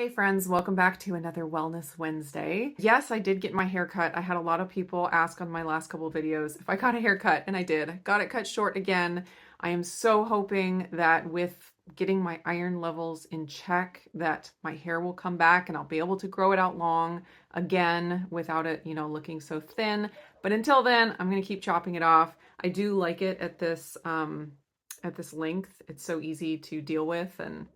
Hey friends, welcome back to another Wellness Wednesday. Yes, I did get my hair cut. I had a lot of people ask on my last couple of videos if I got a haircut, and I did. Got it cut short again. I am so hoping that with getting my iron levels in check that my hair will come back and I'll be able to grow it out long again without it, looking so thin. But until then, I'm going to keep chopping it off. I do like it at this length. It's so easy to deal with, and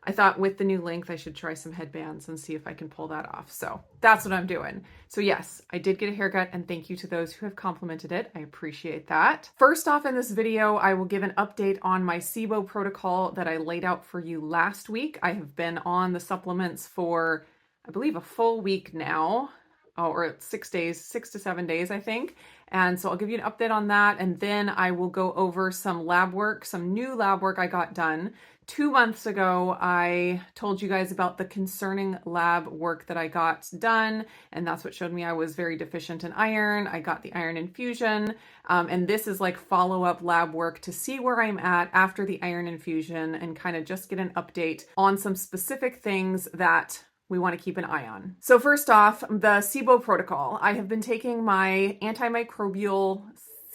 I thought with the new length, I should try some headbands and see if I can pull that off. So that's what I'm doing. So yes, I did get a haircut, and thank you to those who have complimented it. I appreciate that. First off in this video, I will give an update on my SIBO protocol that I laid out for you last week. I have been on the supplements for, I believe, a full week now. Or 6 days, 6 to 7 days, I think. And so I'll give you an update on that. And then I will go over some lab work, some new lab work I got done. 2 months ago, I told you guys about the concerning lab work that I got done. And that's what showed me I was very deficient in iron. I got the iron infusion. And this is like follow-up lab work to see where I'm at after the iron infusion and kind of just get an update on some specific things that we want to keep an eye on. So first off, the SIBO protocol. I have been taking my antimicrobial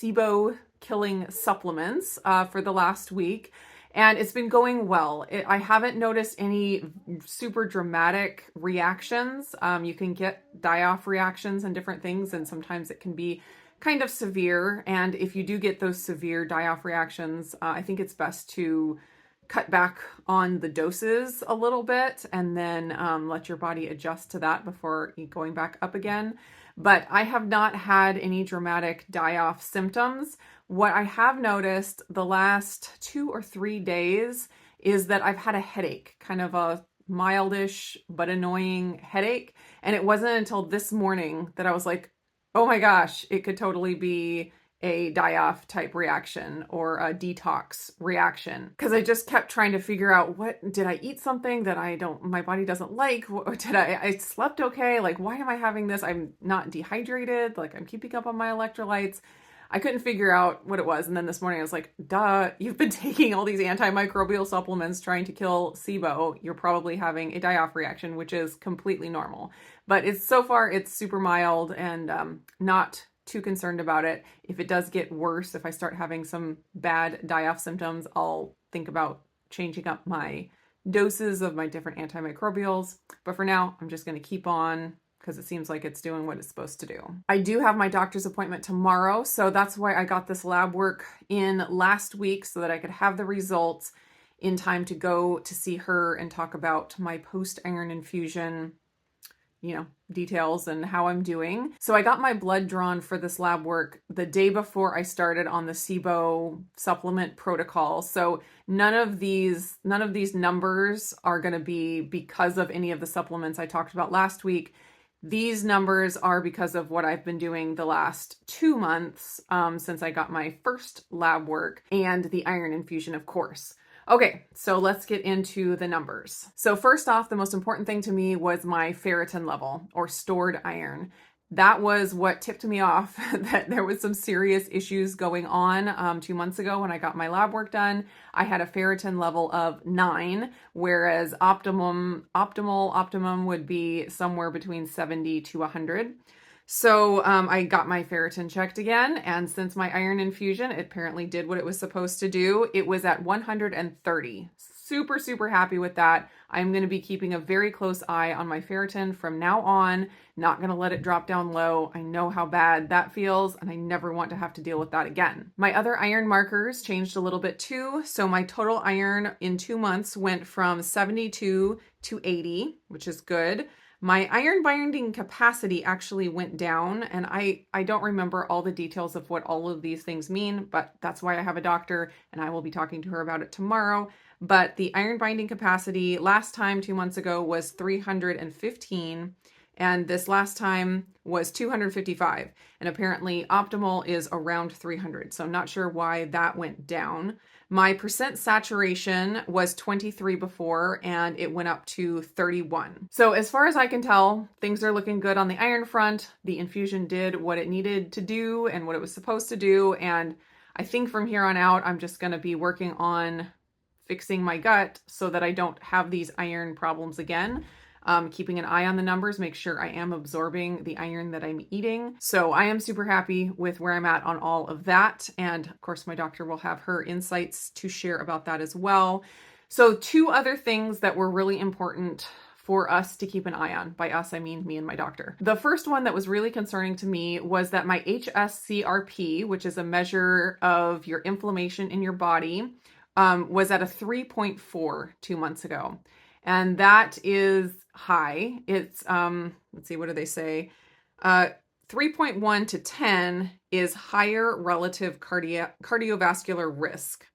SIBO killing supplements for the last week, and it's been going well. I haven't noticed any super dramatic reactions. You can get Dieoff reactions and different things, and sometimes it can be kind of severe. And if you do get those severe Dieoff reactions, I think it's best to cut back on the doses a little bit and then let your body adjust to that before going back up again. But I have not had any dramatic die-off symptoms. What I have noticed the last 2 or 3 days is that I've had a headache, kind of a mildish but annoying headache. And it wasn't until this morning that I was like, oh my gosh, it could totally be a die-off type reaction or a detox reaction, because I just kept trying to figure out, what did I eat something that my body doesn't like? Or did I slept okay? Like, why am I having this? I'm not dehydrated. Like, I'm keeping up on my electrolytes. I couldn't figure out what it was. And then this morning I was like, duh, you've been taking all these antimicrobial supplements trying to kill SIBO. You're probably having a die-off reaction, which is completely normal. But so far it's super mild and not too concerned about it. If it does get worse, if I start having some bad die-off symptoms, I'll think about changing up my doses of my different antimicrobials. But for now, I'm just going to keep on because it seems like it's doing what it's supposed to do. I do have my doctor's appointment tomorrow, so that's why I got this lab work in last week so that I could have the results in time to go to see her and talk about my post-iron infusion details and how I'm doing. So I got my blood drawn for this lab work the day before I started on the SIBO supplement protocol. So none of these numbers are going to be because of any of the supplements I talked about last week. These numbers are because of what I've been doing the last 2 months since I got my first lab work and the iron infusion, of course. Okay, so let's get into the numbers. So first off, the most important thing to me was my ferritin level, or stored iron. That was what tipped me off that there was some serious issues going on 2 months ago when I got my lab work done. I had a ferritin level of 9, whereas optimum would be somewhere between 70 to 100. So I got my ferritin checked again, and since my iron infusion, it apparently did what it was supposed to do. It was at 130. Super, super happy with that. I'm going to be keeping a very close eye on my ferritin from now on. Not going to let it drop down low. I know how bad that feels, and I never want to have to deal with that again. My other iron markers changed a little bit too. So my total iron in 2 months went from 72 to 80, which is good. My iron binding capacity actually went down, and I don't remember all the details of what all of these things mean, but that's why I have a doctor, and I will be talking to her about it tomorrow. But the iron binding capacity last time 2 months ago was 315, and this last time was 255, and apparently optimal is around 300, so I'm not sure why that went down. My percent saturation was 23 before, and it went up to 31. So as far as I can tell, things are looking good on the iron front. The infusion did what it needed to do and what it was supposed to do, and I think from here on out, I'm just going to be working on fixing my gut so that I don't have these iron problems again. Keeping an eye on the numbers, make sure I am absorbing the iron that I'm eating. So I am super happy with where I'm at on all of that. And of course, my doctor will have her insights to share about that as well. So 2 other things that were really important for us to keep an eye on. By us, I mean me and my doctor. The first one that was really concerning to me was that my hscrp, which is a measure of your inflammation in your body, was at a 3.4 2 months ago. And that is high. It's, let's see, what do they say? 3.1 to 10 is higher relative cardiovascular risk.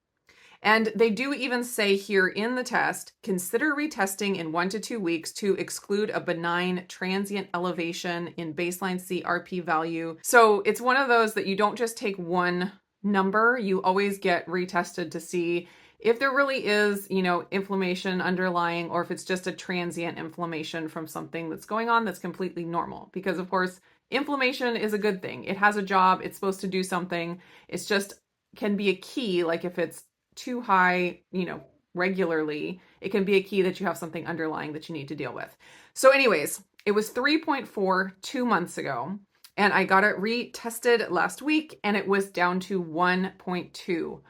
And they do even say here in the test, consider retesting in 1 to 2 weeks to exclude a benign transient elevation in baseline CRP value. So it's one of those that you don't just take one number, you always get retested to see if there really is, inflammation underlying, or if it's just a transient inflammation from something that's going on that's completely normal. Because of course, inflammation is a good thing. It has a job. It's supposed to do something. It's just can be a key. Like if it's too high, regularly, it can be a key that you have something underlying that you need to deal with. So anyways, it was 3.4 2 months ago, and I got it retested last week and it was down to 1.2.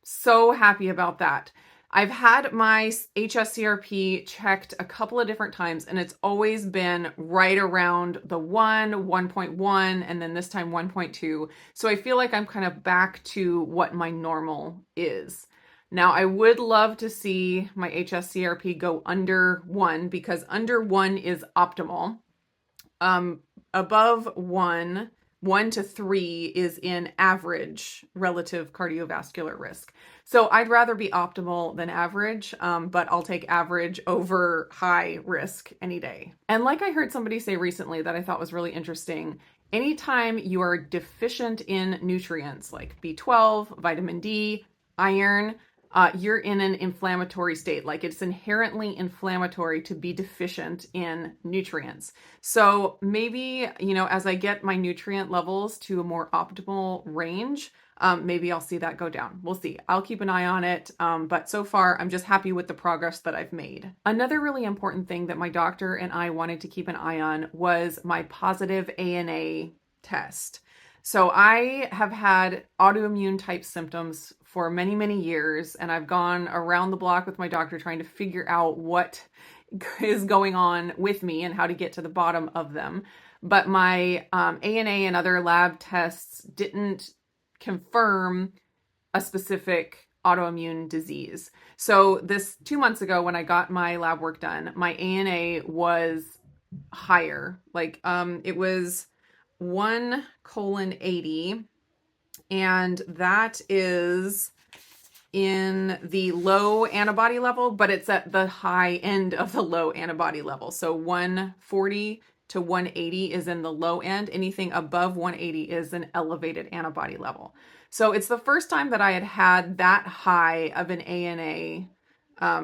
So happy about that. I've had my hsCRP checked a couple of different times and it's always been right around the 1.1, and then this time 1.2. So I feel like I'm kind of back to what my normal is. Now, I would love to see my hsCRP go under 1 because under 1 is optimal. Above 1 to 3 is in average relative cardiovascular risk. So I'd rather be optimal than average, but I'll take average over high risk any day. And like I heard somebody say recently that I thought was really interesting, anytime you are deficient in nutrients like B12, vitamin D, iron, you're in an inflammatory state. Like it's inherently inflammatory to be deficient in nutrients. So maybe, as I get my nutrient levels to a more optimal range, maybe I'll see that go down. We'll see. I'll keep an eye on it. But so far, I'm just happy with the progress that I've made. Another really important thing that my doctor and I wanted to keep an eye on was my positive ANA test. So I have had autoimmune type symptoms for many, many years, and I've gone around the block with my doctor trying to figure out what is going on with me and how to get to the bottom of them. But my ANA and other lab tests didn't confirm a specific autoimmune disease. So this 2 months ago when I got my lab work done, my ANA was higher. Like it was 1:80, and that is in the low antibody level, but it's at the high end of the low antibody level. So 140 to 180 is in the low end. Anything above 180 is an elevated antibody level. So it's the first time that I had that high of an ANA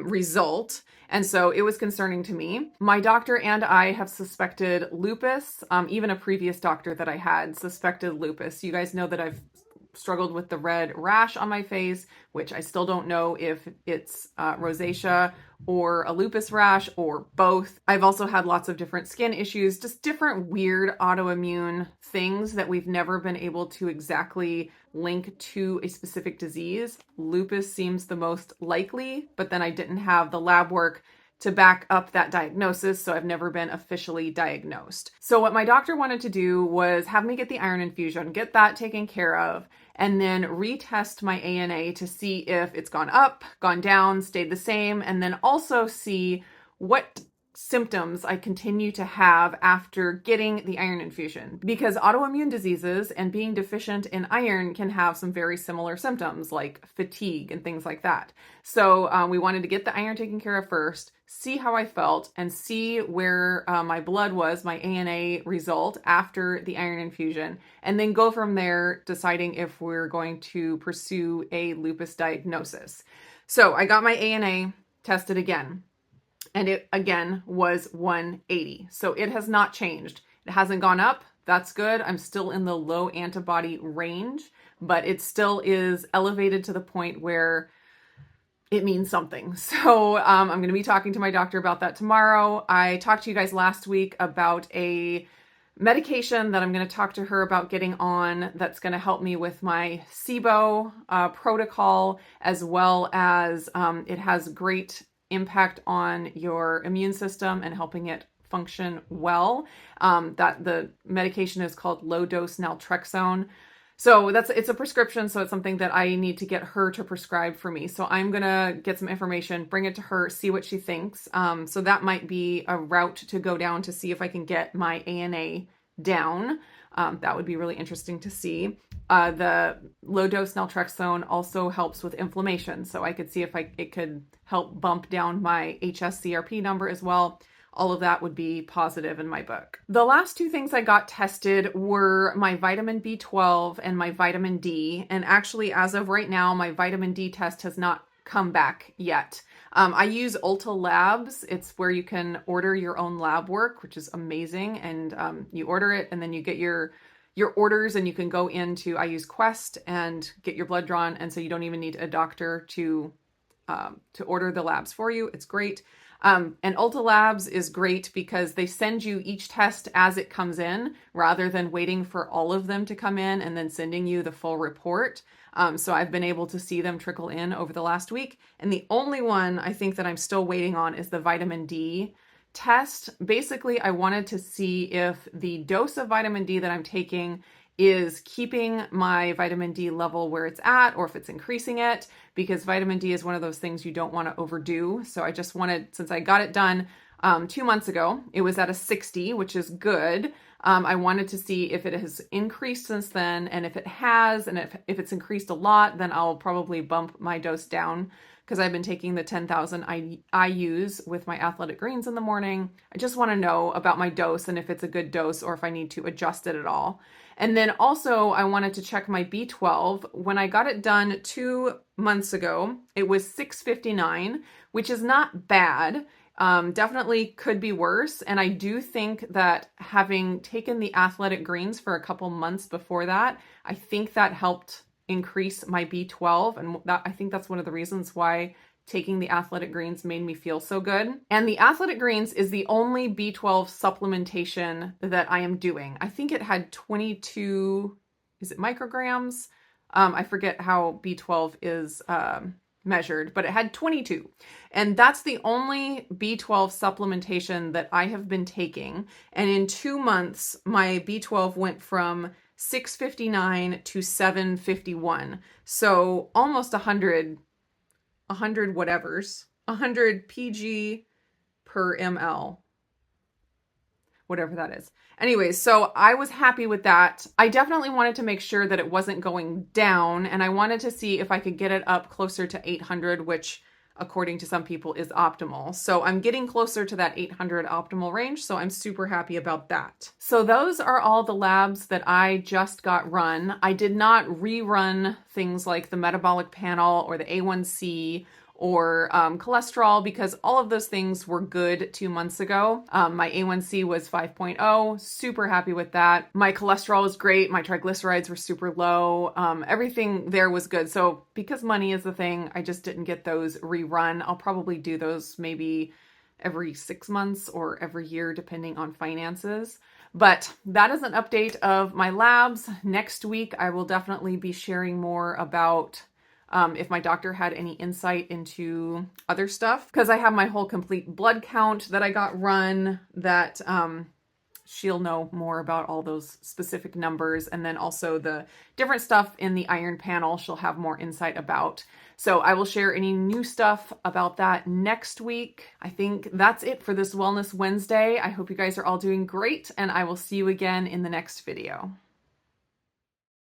result. And so it was concerning to me. My doctor and I have suspected lupus. Even a previous doctor that I had suspected lupus. You guys know that I've struggled with the red rash on my face, which I still don't know if it's rosacea or a lupus rash or both. I've also had lots of different skin issues, just different weird autoimmune things that we've never been able to exactly link to a specific disease. Lupus seems the most likely, but then I didn't have the lab work to back up that diagnosis, so I've never been officially diagnosed. So what my doctor wanted to do was have me get the iron infusion, get that taken care of, and then retest my ANA to see if it's gone up, gone down, stayed the same, and then also see what symptoms I continue to have after getting the iron infusion. Because autoimmune diseases and being deficient in iron can have some very similar symptoms like fatigue and things like that. So we wanted to get the iron taken care of first, see how I felt, and see where my blood was, my ANA result after the iron infusion, and then go from there deciding if we're going to pursue a lupus diagnosis. So I got my ANA tested again, and it again was 180. So it has not changed. It hasn't gone up. That's good. I'm still in the low antibody range, but it still is elevated to the point where it means something. So I'm going to be talking to my doctor about that tomorrow. I talked to you guys last week about a medication that I'm going to talk to her about getting on that's going to help me with my SIBO protocol, as well as it has great impact on your immune system and helping it function well. That the medication is called low-dose naltrexone. So it's a prescription, so it's something that I need to get her to prescribe for me. So I'm gonna get some information, bring it to her, see what she thinks. So that might be a route to go down to see if I can get my ANA down. That would be really interesting to see. The low-dose naltrexone also helps with inflammation, so I could see if it could help bump down my hscrp number as well. All of that would be positive in my book. The last two things I got tested were my vitamin B12 and my vitamin D. And actually, as of right now, my vitamin D test has not come back yet. I use Ulta Labs. It's where you can order your own lab work, which is amazing. And you order it and then you get your orders, and you can go into, I use Quest, and get your blood drawn. And so you don't even need a doctor to order the labs for you. It's great. And Ulta Labs is great because they send you each test as it comes in, rather than waiting for all of them to come in and then sending you the full report. So I've been able to see them trickle in over the last week. And the only one I think that I'm still waiting on is the vitamin D test. Basically, I wanted to see if the dose of vitamin D that I'm taking is keeping my vitamin D level where it's at, or if it's increasing it, because vitamin D is one of those things you don't want to overdo. So I just wanted, since I got it done 2 months ago, it was at a 60, which is good. I wanted to see if it has increased since then, and if it has, and if it's increased a lot, then I'll probably bump my dose down, because I've been taking the 10,000 IUs with my athletic greens in the morning. I just want to know about my dose and if it's a good dose, or if I need to adjust it at all. And then also I wanted to check my B12. When I got it done 2 months ago, it was 659, which is not bad. Definitely could be worse. And I do think that having taken the athletic greens for a couple months before that, I think that helped increase my B12. And I think that's one of the reasons why taking the athletic greens made me feel so good. And the athletic greens is the only B12 supplementation that I am doing. I think it had 22, is it micrograms? I forget how B12 is measured, but it had 22. And that's the only B12 supplementation that I have been taking. And in 2 months, my B12 went from 659 to 751. So almost 100 whatevers, 100 PG per ml, whatever that is. Anyways, so I was happy with that. I definitely wanted to make sure that it wasn't going down, and I wanted to see if I could get it up closer to 800, which according to some people is optimal. So I'm getting closer to that 800 optimal range, so I'm super happy about that. So those are all the labs that I just got run. I did not rerun things like the metabolic panel or the A1C or cholesterol, because all of those things were good 2 months ago. My A1C was 5.0, super happy with that. My cholesterol was great. My triglycerides were super low. Everything there was good. So because money is the thing, I just didn't get those rerun. I'll probably do those maybe every 6 months or every year, depending on finances. But that is an update of my labs. Next week, I will definitely be sharing more about if my doctor had any insight into other stuff, because I have my whole complete blood count that I got run, that she'll know more about all those specific numbers. And then also the different stuff in the iron panel, she'll have more insight about. So I will share any new stuff about that next week. I think that's it for this Wellness Wednesday. I hope you guys are all doing great, and I will see you again in the next video.